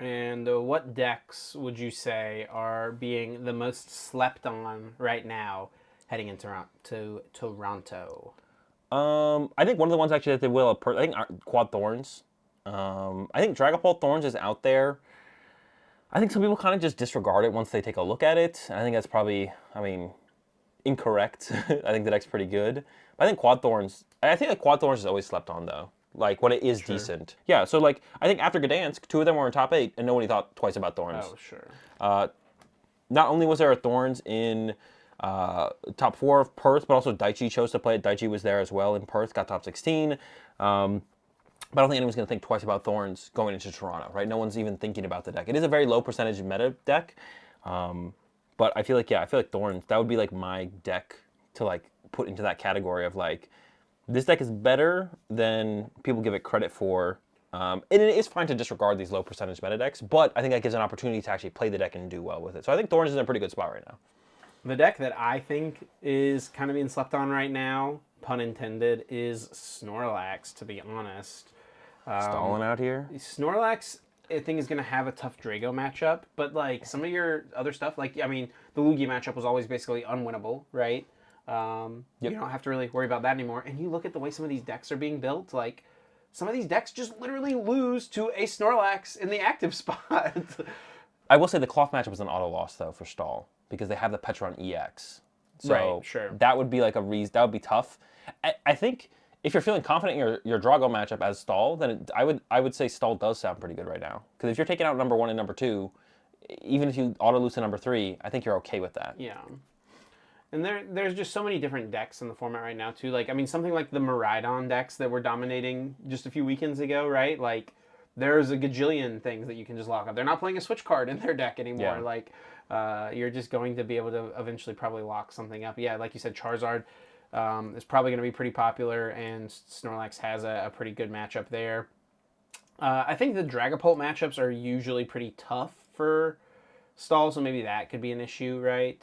And what decks would you say are being the most slept on right now heading into Toronto? I think one of the ones actually that they will. I think Quad Thorns. I think Dragapult Thorns is out there. I think some people kind of just disregard it once they take a look at it. I think that's probably, I mean, incorrect. I think the deck's pretty good. But I think Quad Thorns. I think like Quad Thorns is always slept on though. Like when it is Sure. decent. Yeah. So like I think after Gdansk, two of them were in top 8, and nobody thought twice about Thorns. Oh, sure. Not only was there a Thorns in top 4 of Perth, but also Daichi chose to play it. Daichi was there as well in Perth, got top 16. But I don't think anyone's going to think twice about Thorns going into Toronto, right? No one's even thinking about the deck. It is a very low percentage meta deck, but I feel like Thorns, that would be like my deck to like put into that category of like this deck is better than people give it credit for. And it is fine to disregard these low percentage meta decks, but I think that gives an opportunity to actually play the deck and do well with it. So I think Thorns is in a pretty good spot right now. The deck that I think is kind of being slept on right now, pun intended, is Snorlax, to be honest. Stalling out here. Snorlax, I think, is going to have a tough Drago matchup, but like some of your other stuff, like, I mean, the Lugia matchup was always basically unwinnable, right? You don't have to really worry about that anymore. And you look at the way some of these decks are being built, like, some of these decks just literally lose to a Snorlax in the active spot. I will say the cloth matchup is an auto loss though for Stall because they have the Petron EX. So Right, sure. that would be like a reason. That would be tough. I think if you're feeling confident in your Drago matchup as Stall, then I would say Stall does sound pretty good right now. Because if you're taking out number 1 and number 2, even if you auto lose to number 3, I think you're okay with that. Yeah. And there's just so many different decks in the format right now too. Like, I mean, something like the Miraidon decks that were dominating just a few weekends ago, right? Like, there's a gajillion things that you can just lock up. They're not playing a switch card in their deck anymore. Yeah. Like, you're just going to be able to eventually probably lock something up. Yeah, like you said, Charizard is probably going to be pretty popular, and Snorlax has a pretty good matchup there. I think the Dragapult matchups are usually pretty tough for Stall, so maybe that could be an issue, right?